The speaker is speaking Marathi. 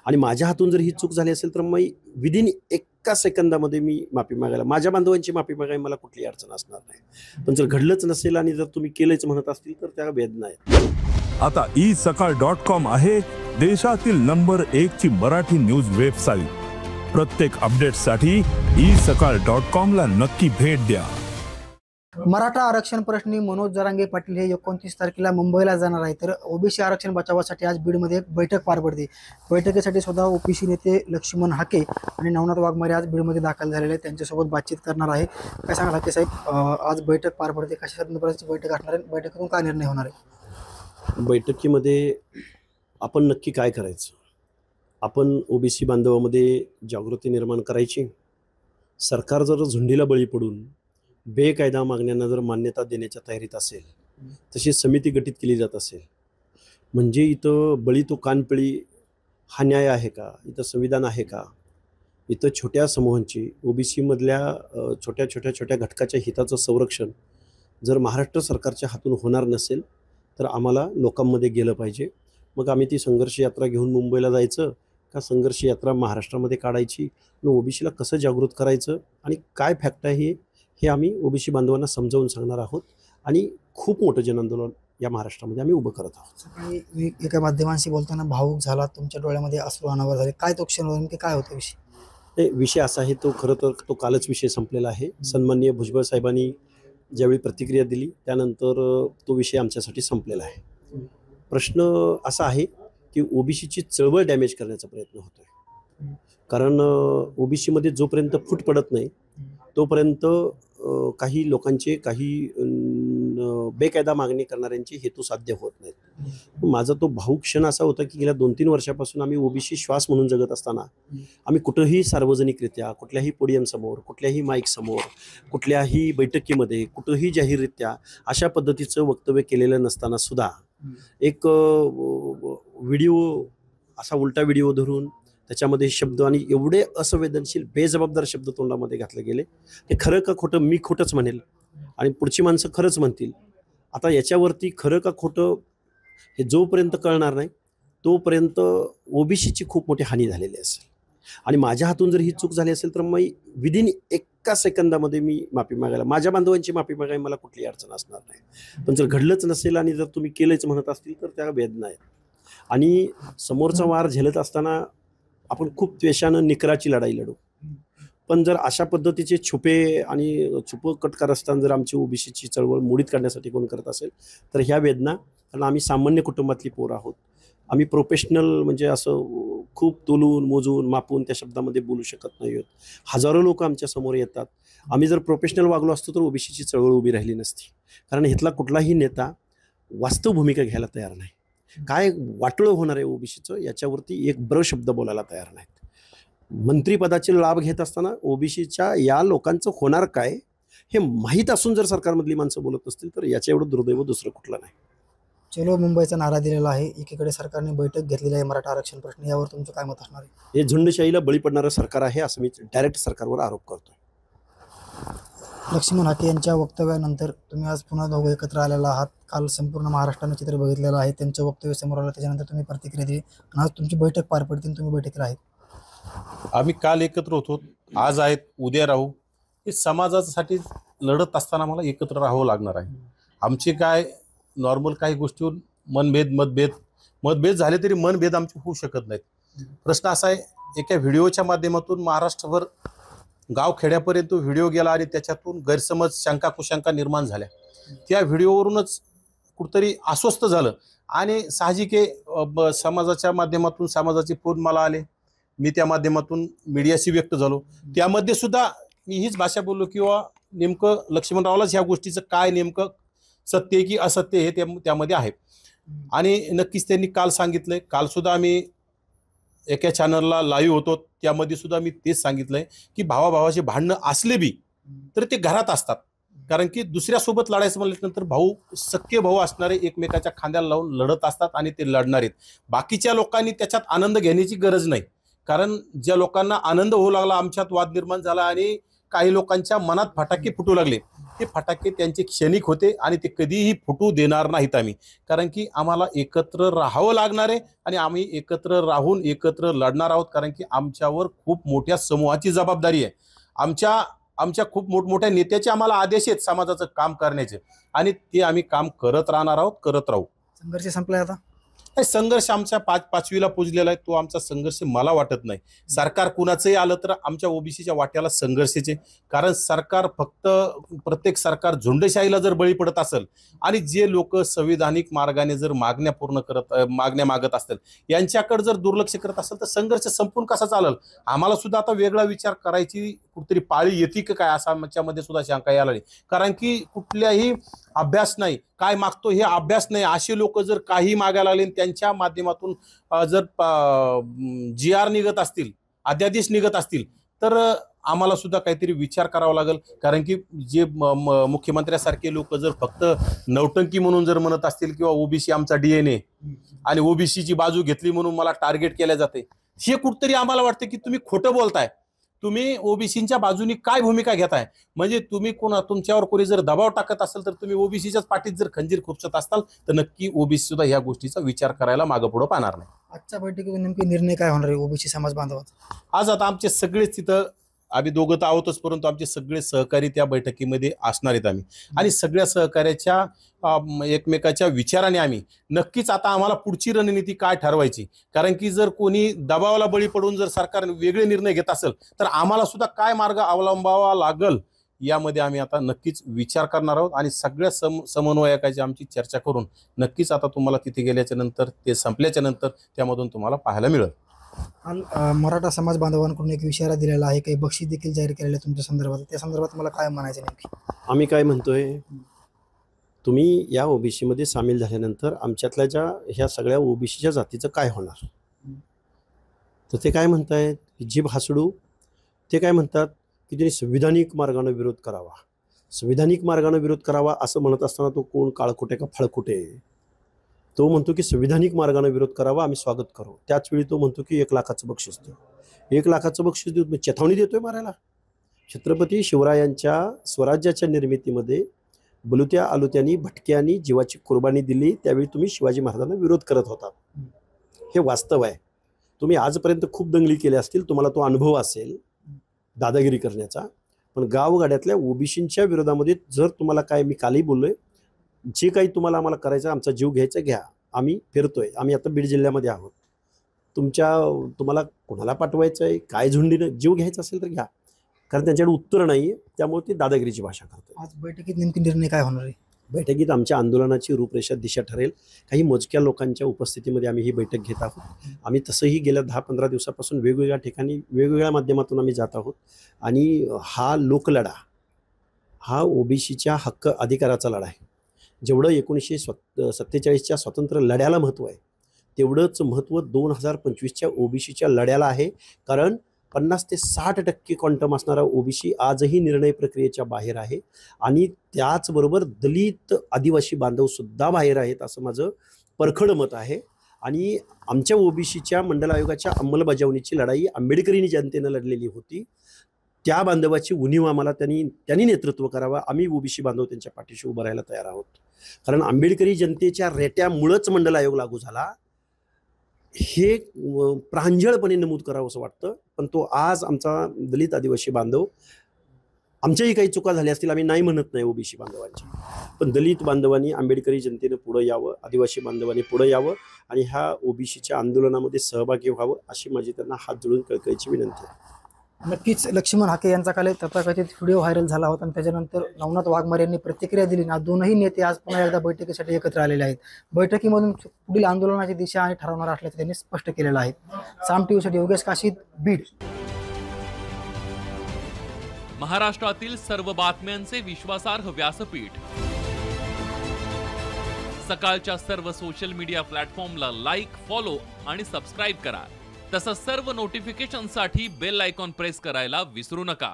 आणि माझ्या हातून जर ही चूक झाली असेल तर मग विदिन एका सेकंदामध्ये मी माफी मागायला, माझ्या बांधवांची माफी मागायला मला कुठली अडचण असणार नाही. पण जर घडलंच नसेल आणि जर तुम्ही केलंच म्हणत असतील तर त्या वेदना आहेत. आता isakal.com आहे देशातील नंबर 1 ची मराठी न्यूज वेबसाईट. प्रत्येक अपडेटसाठी isakal.com ला नक्की भेट द्या. मराठा आरक्षण प्रश्नी मनोज जरांगे पाटील हे 29 तारखेला मुंबईला जाणार आहे. तर ओबीसी आरक्षण बचावासाठी आज बीडमध्ये एक बैठक पार पडते. बैठकीसाठी स्वतः ओबीसी नेते लक्ष्मण हाके आणि नवनाथ वाघमारे आज बीडमध्ये दाखल झालेले आहेत. त्यांच्यासोबत बातचीत करणार आहे. काय सांगाल हाके साहेब, आज बैठक पार पडते, कशा संदर्भाची बैठक असणार आहे, बैठकीतून काय निर्णय होणार आहे? बैठकीमध्ये आपण नक्की काय करायचं, आपण ओबीसी बांधवामध्ये जागृती निर्माण करायची. सरकार जर झुंडीला बळी पडून बेकायदा मागण्यांना जर मान्यता देण्याच्या तयारीत असेल, तशी समिती गठीत केली जात असेल, म्हणजे इथं बळी तो कानपिळी हा न्याय आहे का? इथं संविधान आहे का? इथं छोट्या समूहांची, ओबीसीमधल्या छोट्या घटकाच्या हिताचं संरक्षण जर महाराष्ट्र सरकारच्या हातून होणार नसेल तर आम्हाला लोकांमध्ये गेलं पाहिजे. मग आम्ही ती संघर्ष यात्रा घेऊन मुंबईला जायचं का संघर्ष यात्रा महाराष्ट्रामध्ये काढायची आणि ओबीसीला कसं जागृत करायचं आणि काय फॅक्ट आहे हे आम्ही ओबीसी बांधवांना समजावून सांगणार आहोत. आणि खूप मोठं जनआंदोलन या महाराष्ट्रामध्ये आम्ही उभं करत आहोत. सकाळी एका माध्यमांशी बोलताना भावूक झाला, तुमच्या डोळ्यामध्ये अश्रू अनावर झाले, काय तो क्षण नेमके काय होतं विषय? विषय असा आहे, तो खरं तर तो कालच विषय संपलेला आहे. सन्माननीय भुजबळ साहेबांनी ज्यावेळी प्रतिक्रिया दिली त्यानंतर तो विषय आमच्यासाठी संपलेला आहे. प्रश्न असा आहे की ओबीसीची चळवळ डॅमेज करण्याचा प्रयत्न होतोय. कारण ओबीसीमध्ये जोपर्यंत फूट पडत नाही तोपर्यंत काही लोकांचे, काही बेकायदा मागणी करणाऱ्यांचे हेतू साध्य होत नाहीत. माझा तो भावूक क्षण असा होता की गेल्या 2-3 वर्षापासून आम्ही ओबीसी श्वास म्हणून जगत असताना आम्ही कुठंही सार्वजनिकरित्या, कुठल्याही पोडियम समोर, कुठल्याही माईक समोर, कुठल्याही बैठकीमध्ये, कुठंही जाहीररित्या अशा पद्धतीचं वक्तव्य केलेलं नसताना सुद्धा एक व्हिडिओ, असा उलटा व्हिडिओ धरून त्याच्यामध्ये शब्द आणि एवढे असंवेदनशील बेजबाबदार शब्द तोंडामध्ये घातले गेले. हे खरं का खोटं मी खोटंच म्हणेल आणि पुढची माणसं खरंच म्हणतील. आता याच्यावरती खरं का खोटं हे जोपर्यंत कळणार नाही तोपर्यंत ओबीसीची खूप मोठी हानी झालेली असेल. आणि माझ्या हातून जर ही चूक झाली असेल तर मग विदिन एका सेकंदामध्ये मी माफी मागायला, माझ्या बांधवांची माफी मागायला मला कुठली अडचण असणार नाही. पण जर घडलंच नसेल आणि जर तुम्ही केलंच म्हणत असतील तर त्या वेदना आहेत. आणि समोरचा वार झेलत असताना आपण खूप द्वेषानं निकराची लढाई लढू. पण जर अशा पद्धतीचे छुपे आणि कटकारस्थान जर आमची ओबीसीची चळवळ मोडीत काढण्यासाठी कोण करत असेल तर ह्या वेदना, कारण आम्ही सामान्य कुटुंबातली पोरं आहोत, आम्ही प्रोफेशनल म्हणजे असं खूप तोलून मोजून मापून त्या शब्दामध्ये बोलू शकत नाही आहोत. हजारो लोक आमच्या समोर येतात. आम्ही जर प्रोफेशनल वागलो असतो तर ओबीसीची चळवळ उभी राहिली नसती. कारण इथला कुठलाही नेता वास्तव भूमिका घ्यायला तयार नाही. काय वाटोळं होणार आहे ओबीसीचं याच्यावरती एक ब्र शब्द बोलायला तयार नाहीत. मंत्रिपदाचे लाभ घेत असताना ओबीसीच्या या लोकांचं होणार काय हे माहीत असून जर सरकारमधली माणसं बोलत असतील तर याच्या एवढं दुर्दैव दुसरं कुठलं नाही. चलो मुंबईचा नारा दिलेला आहे, एकीकडे सरकारने बैठक घेतलेली आहे मराठा आरक्षण प्रश्न, यावर तुमचं काय मत असणार आहे? हे झुंडशाहीला बळी पडणारं सरकार आहे असं मी डायरेक्ट सरकारवर आरोप करतोय. लक्ष्मण हाके यांच्या वक्तव्यानंतर तुम्ही आज पुन्हा दोघं एकत्र आलेला आहात. काल संपूर्ण महाराष्ट्राने चित्र बघितलेलं आहे, त्यांचं वक्तव्य समोर आलं, त्याच्यानंतर तुम्ही प्रतिक्रिया दिली आणि आज तुमची बैठक पार पडते, तुम्ही बैठकीला आहेत. आम्ही काल एकत्र होतो, आज आहेत, उद्या राहू. हे समाजासाठी लढत असताना मला एकत्र राहावं लागणार आहे. आमचे काय नॉर्मल काही गोष्टीवर मतभेद झाले तरी मनभेद आमचे होऊ शकत नाहीत. प्रश्न असा आहे, एका व्हिडिओच्या माध्यमातून महाराष्ट्रभर गाव खेड्यापर्यंत व्हिडिओ गेला आणि त्याच्यातून गैरसमज, शंका कुशंका निर्माण झाल्या. त्या व्हिडिओवरूनच कुठतरी अस्वस्थ झालं आणि साहजिके समाजाच्या माध्यमातून समाजाचे फोन मला आले, मी त्या माध्यमातून मीडियाशी व्यक्त झालो. त्यामध्ये सुद्धा मी हीच भाषा बोललो किंवा नेमकं लक्ष्मणरावलाच ह्या गोष्टीचं काय नेमकं सत्य आहे की असत्य हे त्यामध्ये आहे. आणि नक्कीच त्यांनी काल सांगितलंय, काल सुद्धा आम्ही एका चॅनलला लाईव्ह होतो, त्यामध्ये सुद्धा मी तेच सांगितलंय की भावाभावाचे भांडणं असले बी तर ते घरात असतात. कारण की दुसऱ्यासोबत लढायचं म्हटल्यानंतर भाऊ, सख्खे भाऊ असणारे एकमेकाच्या खांद्याला लावून लढत असतात आणि ते लढणार आहेत. बाकीच्या लोकांनी त्याच्यात आनंद घेण्याची गरज नाही. कारण ज्या लोकांना आनंद होऊ लागला, आमच्यात वाद निर्माण झाला आणि काही लोकांच्या मनात फटाके फुटू लागले, ते फटाके त्यांचे क्षणिक होते आणि ते कधीही फुटू देणार नाहीत आम्ही, कारण की आम्हाला एकत्र राहावं लागणार आहे आणि आम्ही एकत्र राहून एकत्र लढणार आहोत, कारण की आमच्यावर खूप मोठ्या समूहाची जबाबदारी आहे. आमच्या खूप मोठमोठ्या नेत्याचे आम्हाला आदेश आहेत समाजाचं काम करण्याचे आणि ते आम्ही काम करत राहणार आहोत, करत राहू. संघर्ष संपलाय आता? संघर्ष आमच्या पाचवीला पुजलेला आहे, तो आमचा संघर्ष मला वाटत नाही. सरकार कुणाचंही आलं तर आमच्या ओबीसीच्या वाट्याला संघर्षाचे, कारण सरकार फक्त प्रत्येक सरकार झुंडशाहीला जर बळी पडत असेल आणि जे लोक संविधानिक मार्गाने जर मागण्या मागत असतील यांच्याकडे जर दुर्लक्ष करत असेल तर संघर्ष संपून कसा चालेल. आम्हाला सुद्धा आता वेगळा विचार करायची कुठेतरी पाळी येते का काय असा आमच्यामध्ये सुद्धा शंका यायला लागली, कारण की कुठल्याही अभ्यास नाही, काय मागतो हे अभ्यास नाही, असे लोक जर काही मागायला लागले त्यांच्या माध्यमातून जर GR निघत असतील, अध्यादेश निघत असतील तर आम्हाला सुद्धा काहीतरी विचार करावा लागेल, कारण की जे मुख्यमंत्र्यासारखे लोक जर फक्त नौटंकी म्हणून जर म्हणत असतील किंवा ओबीसी आमचा DNA आणि ओबीसीची बाजू घेतली म्हणून मला टार्गेट केल्या जाते, हे कुठतरी आम्हाला वाटतं की तुम्ही खोटं बोलताय. तुम्ही ओबीसीच्या बाजूनी काय भूमिका घेताय, म्हणजे तुम्ही तुमच्यावर कोणी जर दबाव टाकत असेल तर तुम्ही ओबीसीच्याच पाठीत जर खंजीर खुपसत असाल तर नक्की ओबीसी सुद्धा ह्या गोष्टीचा विचार करायला मागं पुढं पाहणार नाही. आजच्या बैठकीत नेमके निर्णय काय होणार आहे ओबीसी समाज बांधवाचा? आज आता आमचे सगळेच तिथं, आम्ही दोघं तर आहोतच परंतु आमचे सगळे सहकारी त्या बैठकीमध्ये असणार आहेत आम्ही, आणि सगळ्या सहकार्याच्या एकमेकाच्या विचाराने आम्ही नक्कीच आता आम्हाला पुढची रणनीती काय ठरवायची, कारण की जर कोणी दबावाला बळी पडून जर सरकार वेगळे निर्णय घेत असेल तर आम्हाला सुद्धा काय मार्ग अवलंबावा लागल यामध्ये आम्ही आता नक्कीच विचार करणार आहोत आणि सगळ्या समन्वयकाची आमची चर्चा करून नक्कीच आता तुम्हाला तिथे गेल्याच्या नंतर ते संपल्याच्या नंतर त्यामधून तुम्हाला पाहायला मिळेल. काल मराठा समाज बांधवांकडून एक इशारा दिलेला आहे, काही बक्षीस देखील जाहीर केलेलं आहे तुमच्या संदर्भात, त्या संदर्भात मला काय म्हणायचं नेमकी? आम्ही काय म्हणतोय, तुम्ही या ओबीसीमध्ये सामील झाल्यानंतर आमच्यातल्या ह्या सगळ्या ओबीसीच्या जातीचं काय होणार, तर ते काय म्हणतायत, जीभ हासडू ते काय म्हणतात की त्यांनी संविधानिक मार्गाने विरोध करावा. संविधानिक मार्गाने विरोध करावा असं म्हणत असताना तो कोण काळकुटे का फळकुटे, तो म्हणतो की संविधानिक मार्गाने विरोध करावा, आम्ही स्वागत करू. त्याचवेळी तो म्हणतो की 1 लाखाचं बक्षीस देऊ. 1 लाखाचं बक्षीस देऊ, चेतावणी देतोय मारायला. छत्रपती शिवरायांच्या स्वराज्याच्या निर्मितीमध्ये बलुत्या आलुत्यांनी भटक्यांनी जीवाची कुर्बानी दिली, त्यावेळी तुम्ही शिवाजी महाराजांना विरोध करत होता. हे वास्तव आहे. तुम्ही आजपर्यंत खूप दंगली केल्या असतील, तुम्हाला तो अनुभव असेल दादागिरी करण्याचा, पण गावगाड्यातल्या ओबीसींच्या विरोधामध्ये जर तुम्हाला काय, मी कालही बोललोय, जे काही तुम्हाला आम्हाला करायचं, आमचा जीव घ्यायचा घ्या, आम्ही फिरतोय, आम्ही आता बीड जिल्ह्यामध्ये आहोत, तुम्हाला कोणाला पाठवायचं आहे, काय झुंडीनं जीव घ्यायचा असेल तर घ्या, कारण त्यांच्याकडे उत्तर नाही आहे, त्यामुळे ते दादागिरीची भाषा करतात. आज बैठकीत नेमकी निर्णय काय होणार आहे? बैठकीत आमच्या आंदोलनाची रूपरेषा दिशा ठरेल. काही मोजक्या लोकांच्या उपस्थितीमध्ये आम्ही ही बैठक घेत आहोत आणि तसंही गेल्या 10-15 दिवसापासून वेगवेगळ्या ठिकाणी वेगवेगळ्या माध्यमातून आम्ही जात आहोत आणि हा लोकलढा, हा ओबीसीच्या हक्क अधिकाराचा लढा आहे. जेवढं 1947च्या स्वातंत्र्य लढ्याला महत्त्व आहे तेवढंच महत्त्व 2025च्या ओबीसीच्या लढ्याला आहे, कारण 50 ते 60% क्वांटम असणारा ओबीसी आजही निर्णय प्रक्रियेच्या बाहेर आहे आणि त्याचबरोबर दलित आदिवासी बांधवसुद्धा बाहेर आहेत असं माझं परखड मत आहे. आणि आमच्या ओबीसीच्या मंडल आयोगाच्या अंमलबजावणीची लढाई आंबेडकरी जनतेनं लढलेली होती. त्या बांधवाची उणीव आम्हाला त्यांनी नेतृत्व करावं. आम्ही ओबीसी बांधव त्यांच्या पाठीशी उभं राहायला तयार आहोत, कारण आंबेडकरी जनतेच्या रेट्यामुळंच मंडल आयोग लागू झाला, हे प्रांजळपणे नमूद करावं असं वाटतं. पण तो आज आमचा दलित आदिवासी बांधव, आमच्याही काही चुका झाल्या असतील, आम्ही नाही म्हणत नाही ओबीसी बांधवांची, पण दलित बांधवांनी आंबेडकरी जनतेनं पुढं यावं, आदिवासी बांधवांनी पुढं यावं आणि ह्या ओबीसीच्या आंदोलनामध्ये सहभागी व्हावं अशी माझी त्यांना हात जोडून कळकळीची विनंती आहे. नक्कीच लक्ष्मण हाके यांचा काल तथाकथित व्हिडिओ व्हायरल झाला होता आणि त्याच्यानंतर नवनाथ वाघमारे यांनी प्रतिक्रिया दिली ना. दोनही नेते आज पुन्हा एकदा बैठकीसाठी एकत्र आलेले आहेत. बैठकीमधून पुढील आंदोलनाची दिशा आणि ठरवणार असल्याचं त्यांनी स्पष्ट केलेलं आहे. साम टीव्हीसाठी योगेश काशीद, बीड. महाराष्ट्रातील सर्व बातम्यांचे विश्वासार्ह व्यासपीठ. सकाळच्या सर्व सोशल मीडिया प्लॅटफॉर्मला लाईक, फॉलो आणि सबस्क्राईब करा. तसंच सर्व नोटिफिकेशनसाठी बेल आयकॉन प्रेस करायला विसरू नका.